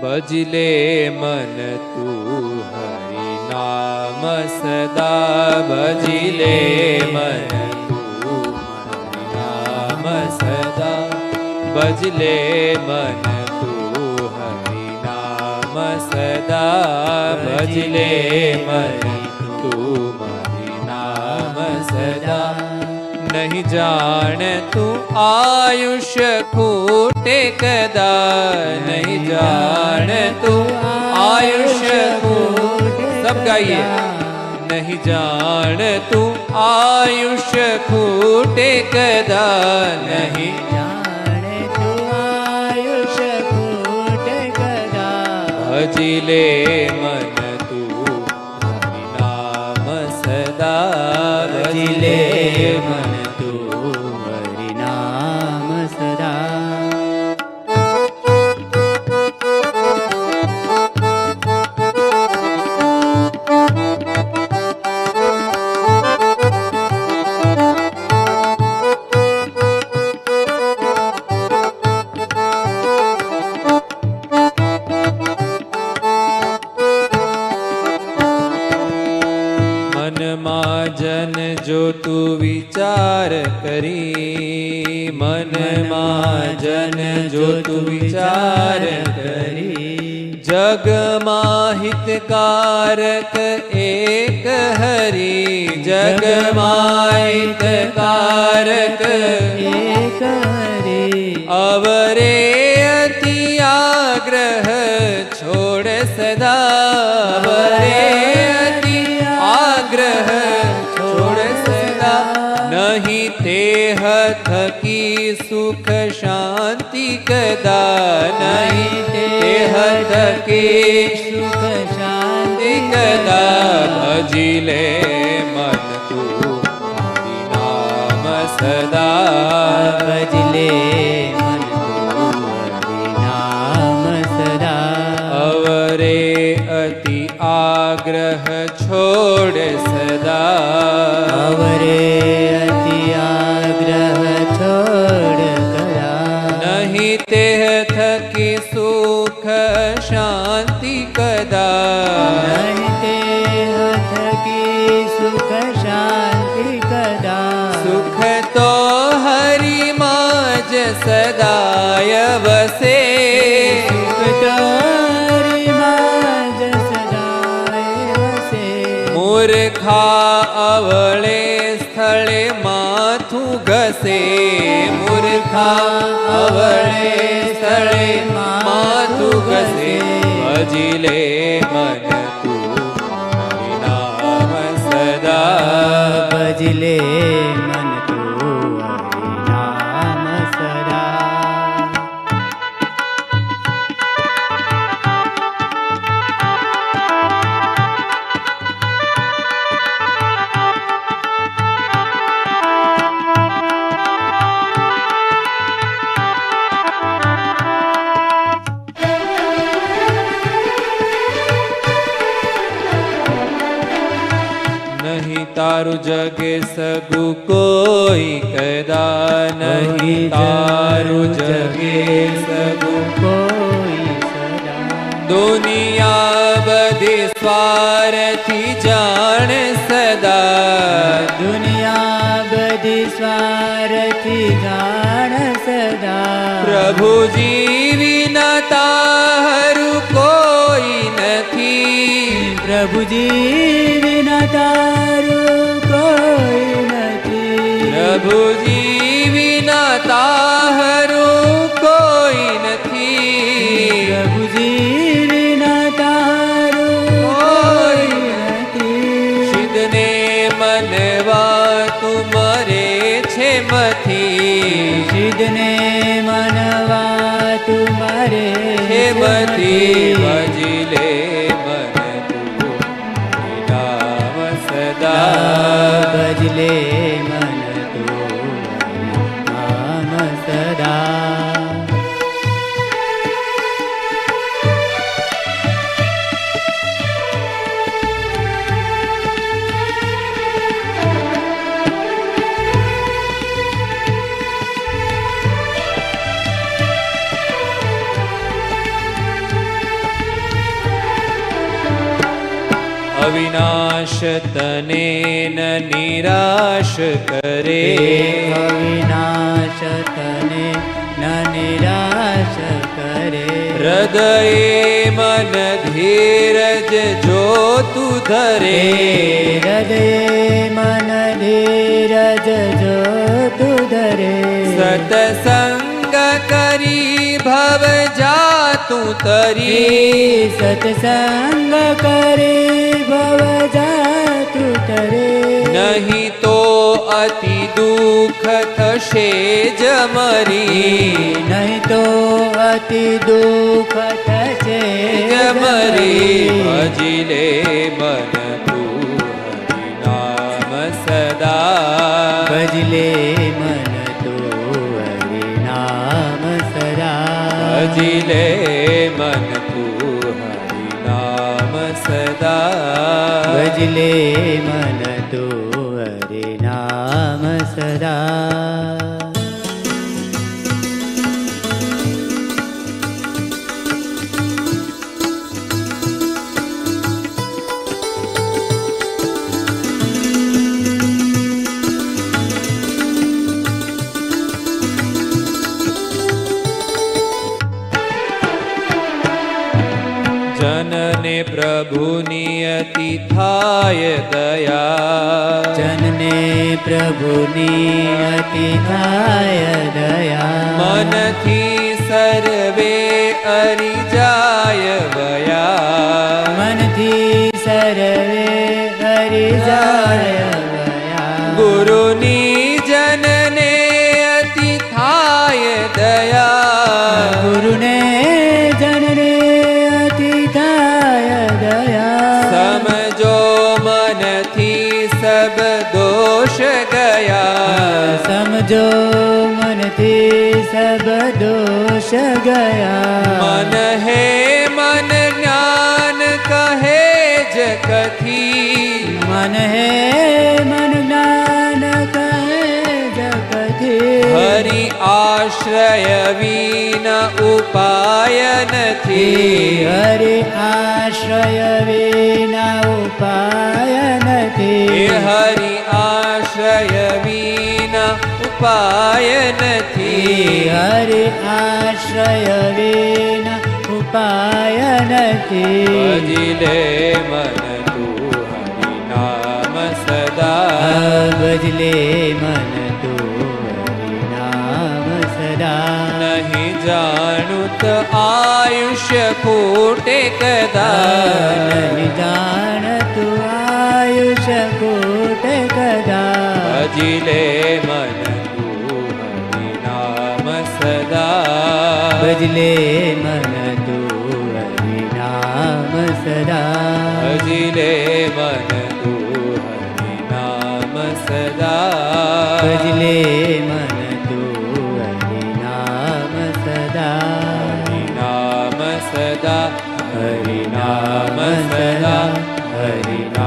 ભજલે મન તું હરિ નામ સદા, ભજલે મન તું હરિ નામ સદા, ભજલે મન તું હરિ નામ સદા, ભજલે મન તું હરિ નામ સદા. નહીં જાણ તું આયુષ્ય ખૂટે કદા, નહીં જાણ તું આયુષ્ય ખૂટે, સબ ગાઈએ. નહીં જાણ તું આયુષ્ય ખૂટે કદા, નહીં જાણ તું આયુષ્ય ખૂટે કદા, ભજલે મન તું હરિ નામ સદા, ભજલે મન હરિ નામ સદા. મનમાં જન જો તું વિચાર કરી, મનમાં જન જો તું વિચાર કરી, જગમાં હિતકારક એક હરિ, જગમાં હિતકારક એક હરિ, અવરે અતિ આગ્રહ છોડ સદા, અવરે અતિ આગ્રહ છોડ સદા. નહીં તેહ થકી સુખ શાંતિ કદા, નહીં તેહ થકી સુખ શાંતિ કદા, ભજલે મન તું હરિ નામ સદા, ભજલે મન તું હરિ નામ સદા, અવરે અતિ આગ્રહ છોડ સદા, અવરે અતિ આગ્રહ છોડ કરા, નહીં તેહ થકી સુખ શાંતિ કદા, નહીં તે થકી સુખ શાંતિ કદા, સુખ તો હરિમાં જ સદાય વસે, સુખ તો હરિમાં જ સદાય વસે, મૂર્ખા અવળે સ્થળે માથું ઘસે, મૂર્ખા અવળે સ્થળે માથું ઘસે, ભજલે મન તું હરિ નામ સદા, ભજલે મન તું હરિ નામ સદા. નહીં તારું જગે સગું કોઈ કદા, નહીં તારું જગે સગું કોઈ સદા, દુનિયા બધી સ્વાર્થી જાણ સદા, દુનિયા બધી સ્વાર્થી જાણ સદા, પ્રભુજી વિના તારું કોઈ નથી, પ્રભુજી વિના તારું કોઈ નથી, પ્રભુજી વિના તારું કોઈ નથી, પ્રભુજી વિના તારું કોઈ નથી, સિદ્ધને મનવા તું મરે છે મથી, સિદ્ધને મનવા તું મારે હે મથી, ભજલે મન તું હરિ નામ સદા, ભજલે મન તું હરિ નામ સદા. અવિનાશ તને ન નિરાશ કરે, અવિનાશ તને ન નિરાશ કરે. હૃદયે મન ધીરજ જો તું ધરે, હૃદયે મન ધીરજ જો તું ધરે. સતસંગ કરી ભવ જાતું તરી, સત્સંગ કરી ભવ જાતું તરે. નહીં તો અતિ દુઃખ થશે જમરી, નહીં તો અતિ દુઃખ થશે જમરી. ભજી લે મન તું હરિ નામ સદા, ભજલે મન તું હરિ નામ સદા. ભજી લે મન તું હરિ નામ સદા, ભજલે મન તું હરિ નામ સદા. જનને પ્રભુની અતિ થાય દયા, જનને પ્રભુની અતિ થાય દયા. મનથી સર્વે અરી જાય વયા, મનથી સર્વે હરિ જાય ગયા. ગુરુની જનને અતિ થાય દયા, ગુરુને જનને અતિ થાય દયા. સમજો મનથી સબ દોષ ગયા, સમજો મનથી સબ દોષ ગયા. મન હે મન જ્ઞાન કહે જ કથી, મન હે મન જ્ઞાન કહે જગથી. હરિ આશ્રય વિના ઉપાય નથી, હરિ આશ્રય વિના ઉપાય નથી. હરિ આશ્રય વિના ઉપાય નથી. હરિ આશ્રય વિના ઉપાય નથી. ભજી લે મન તું હરિ નામ સદા, ભજલે મન તું હરિ નામ સદા. નહીં જાણું તો આયુષ્ય ખૂટે કદા, નહીં જાણ તું આયુષ્ય કૂટ કદા. ભજી લે મન તું હરિ નામ સદા, ભજલે મન તું હરિ નામ સદા. ભજી લે મન તું હરિ નામ સદા, ભજલે મન તું હરિ નામ સદા. હરિ નામ સદા, હરિ નામ સદા. હરિ નામ